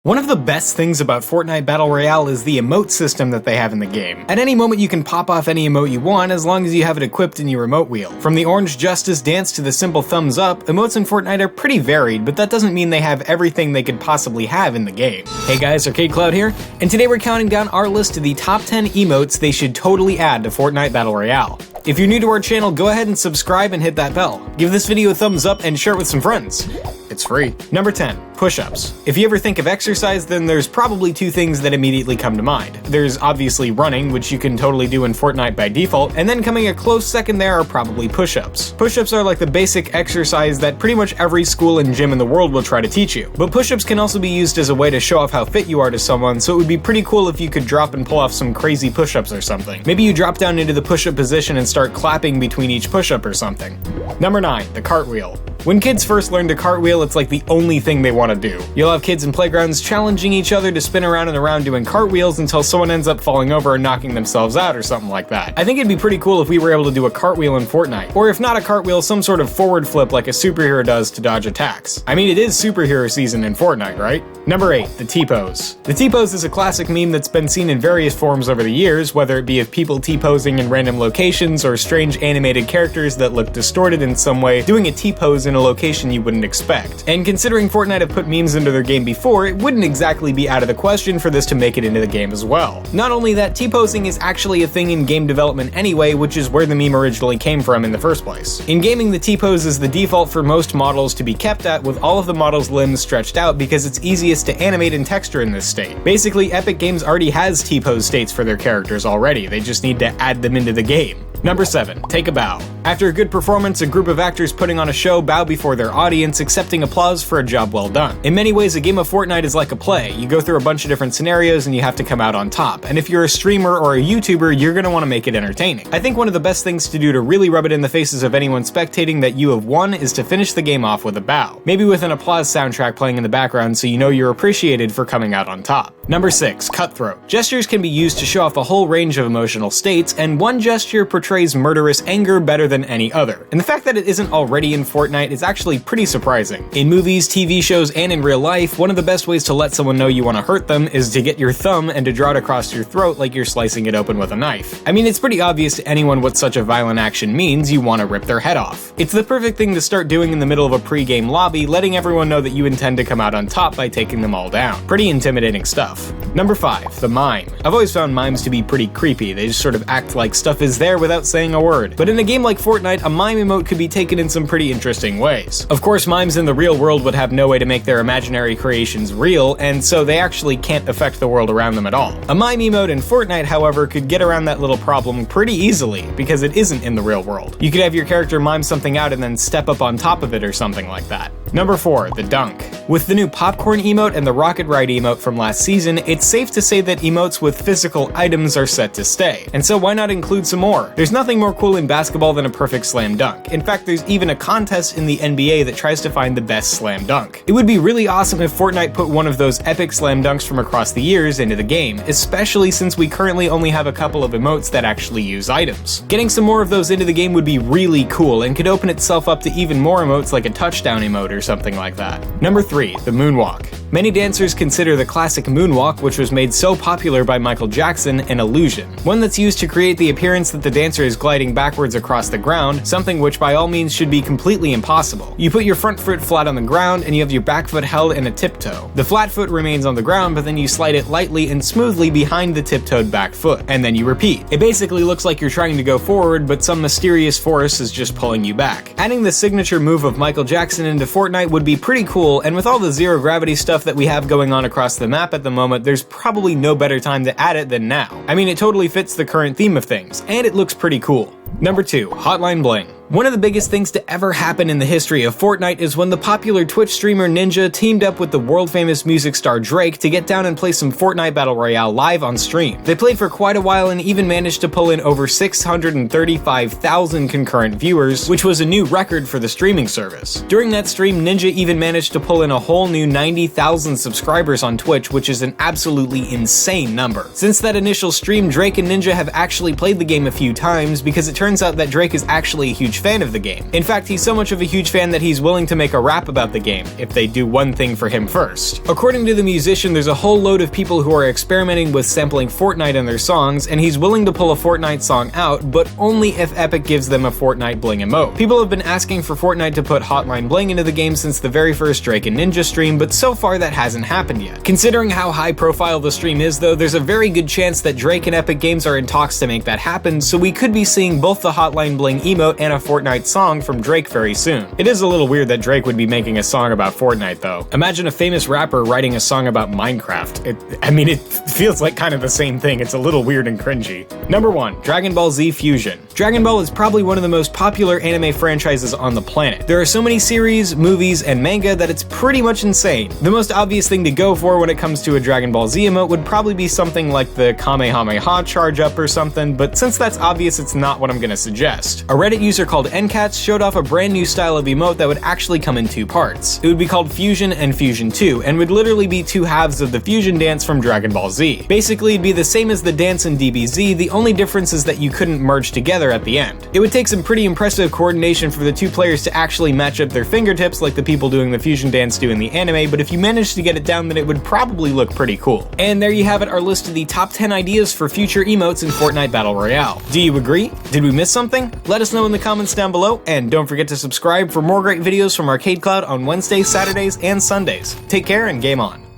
One of the best things about Fortnite Battle Royale is the emote system that they have in the game. At any moment you can pop off any emote you want as long as you have it equipped in your emote wheel. From the orange justice dance to the simple thumbs up, emotes in Fortnite are pretty varied, but that doesn't mean they have everything they could possibly have in the game. Hey guys, ArcadeCloud here, and today we're counting down our list of the top 10 emotes they should totally add to Fortnite Battle Royale. If you're new to our channel, go ahead and subscribe and hit that bell. Give this video a thumbs up and share it with some friends. It's free. Number 10. Push-ups. If you ever think of exercise, then there's probably two things that immediately come to mind. There's obviously running, which you can totally do in Fortnite by default, and then coming a close second there are probably push-ups. Push-ups are like the basic exercise that pretty much every school and gym in the world will try to teach you. But push-ups can also be used as a way to show off how fit you are to someone, so it would be pretty cool if you could drop and pull off some crazy push-ups or something. Maybe you drop down into the push-up position and start clapping between each push-up or something. Number 9. The cartwheel. When kids first learn to cartwheel, it's like the only thing they want to do. You'll have kids in playgrounds challenging each other to spin around and around doing cartwheels until someone ends up falling over and knocking themselves out or something like that. I think it'd be pretty cool if we were able to do a cartwheel in Fortnite. Or if not a cartwheel, some sort of forward flip like a superhero does to dodge attacks. I mean, it is superhero season in Fortnite, right? Number 8. The T-pose. The T-pose is a classic meme that's been seen in various forms over the years, whether it be of people T-posing in random locations or strange animated characters that look distorted in some way doing a T-pose in a location you wouldn't expect. And considering Fortnite have put memes into their game before, it wouldn't exactly be out of the question for this to make it into the game as well. Not only that, T-posing is actually a thing in game development anyway, which is where the meme originally came from in the first place. In gaming, the T-pose is the default for most models to be kept at, with all of the model's limbs stretched out because it's easiest to animate and texture in this state. Basically, Epic Games already has T-pose states for their characters already, they just need to add them into the game. Number 7. Take a bow. After a good performance, a group of actors putting on a show bow before their audience, accepting applause for a job well done. In many ways, a game of Fortnite is like a play. You go through a bunch of different scenarios and you have to come out on top. And if you're a streamer or a YouTuber, you're gonna want to make it entertaining. I think one of the best things to do to really rub it in the faces of anyone spectating that you have won is to finish the game off with a bow. Maybe with an applause soundtrack playing in the background so you know you're appreciated for coming out on top. Number 6. Cutthroat. Gestures can be used to show off a whole range of emotional states, and one gesture portrays murderous anger better than any other. And the fact that it isn't already in Fortnite is actually pretty surprising. In movies, TV shows, and in real life, one of the best ways to let someone know you want to hurt them is to get your thumb and to draw it across your throat like you're slicing it open with a knife. I mean, it's pretty obvious to anyone what such a violent action means. You want to rip their head off. It's the perfect thing to start doing in the middle of a pre-game lobby, letting everyone know that you intend to come out on top by taking them all down. Pretty intimidating stuff. Number 5. The mime. I've always found mimes to be pretty creepy. They just sort of act like stuff is there without saying a word. But in a game like Fortnite, a mime emote could be taken in some pretty interesting ways. Of course, mimes in the real world would have no way to make their imaginary creations real, and so they actually can't affect the world around them at all. A mime emote in Fortnite, however, could get around that little problem pretty easily, because it isn't in the real world. You could have your character mime something out and then step up on top of it or something like that. Number 4. The dunk. With the new popcorn emote and the rocket ride emote from last season, it's safe to say that emotes with physical items are set to stay. And so why not include some more? There's nothing more cool in basketball than a perfect slam dunk. In fact, there's even a contest in the NBA that tries to find the best slam dunk. It would be really awesome if Fortnite put one of those epic slam dunks from across the years into the game, especially since we currently only have a couple of emotes that actually use items. Getting some more of those into the game would be really cool and could open itself up to even more emotes like a touchdown emote or something like that. Number 3. The Moonwalk. Many dancers consider the classic Moonwalk, which was made so popular by Michael Jackson, an illusion. One that's used to create the appearance that the dancer is gliding backwards across the ground, something which by all means should be completely impossible. You put your front foot flat on the ground and you have your back foot held in a tiptoe. The flat foot remains on the ground, but then you slide it lightly and smoothly behind the tiptoed back foot, and then you repeat. It basically looks like you're trying to go forward, but some mysterious force is just pulling you back. Adding the signature move of Michael Jackson into Fortnite would be pretty cool, and with all the zero gravity stuff that we have going on across the map at the moment, there's probably no better time to add it than now. I mean, it totally fits the current theme of things, and it looks pretty cool. Number 2. Hotline Bling. One of the biggest things to ever happen in the history of Fortnite is when the popular Twitch streamer Ninja teamed up with the world-famous music star Drake to get down and play some Fortnite Battle Royale live on stream. They played for quite a while and even managed to pull in over 635,000 concurrent viewers, which was a new record for the streaming service. During that stream, Ninja even managed to pull in a whole new 90,000 subscribers on Twitch, which is an absolutely insane number. Since that initial stream, Drake and Ninja have actually played the game a few times because it turns out that Drake is actually a huge huge fan of the game. In fact, he's so much of a huge fan that he's willing to make a rap about the game, if they do one thing for him first. According to the musician, there's a whole load of people who are experimenting with sampling Fortnite in their songs, and he's willing to pull a Fortnite song out, but only if Epic gives them a Fortnite bling emote. People have been asking for Fortnite to put Hotline Bling into the game since the very first Drake and Ninja stream, but so far that hasn't happened yet. Considering how high profile the stream is though, there's a very good chance that Drake and Epic Games are in talks to make that happen, so we could be seeing both the Hotline Bling emote and a Fortnite song from Drake very soon. It is a little weird that Drake would be making a song about Fortnite though. Imagine a famous rapper writing a song about Minecraft. It feels like kind of the same thing. It's a little weird and cringy. Number 1. Dragon Ball Z Fusion. Dragon Ball is probably one of the most popular anime franchises on the planet. There are so many series, movies, and manga that it's pretty much insane. The most obvious thing to go for when it comes to a Dragon Ball Z emote would probably be something like the Kamehameha charge up or something, but since that's obvious, it's not what I'm gonna suggest. A Reddit user called Ncats showed off a brand new style of emote that would actually come in 2 parts. It would be called Fusion and Fusion 2, and would literally be 2 halves of the fusion dance from Dragon Ball Z. Basically, it'd be the same as the dance in DBZ, the only difference is that you couldn't merge together at the end. It would take some pretty impressive coordination for the 2 players to actually match up their fingertips like the people doing the fusion dance do in the anime, but if you managed to get it down, then it would probably look pretty cool. And there you have it, our list of the top 10 ideas for future emotes in Fortnite Battle Royale. Do you agree? Did we miss something? Let us know in the comments down below, and don't forget to subscribe for more great videos from ArcadeCloud on Wednesdays, Saturdays, and Sundays. Take care and game on.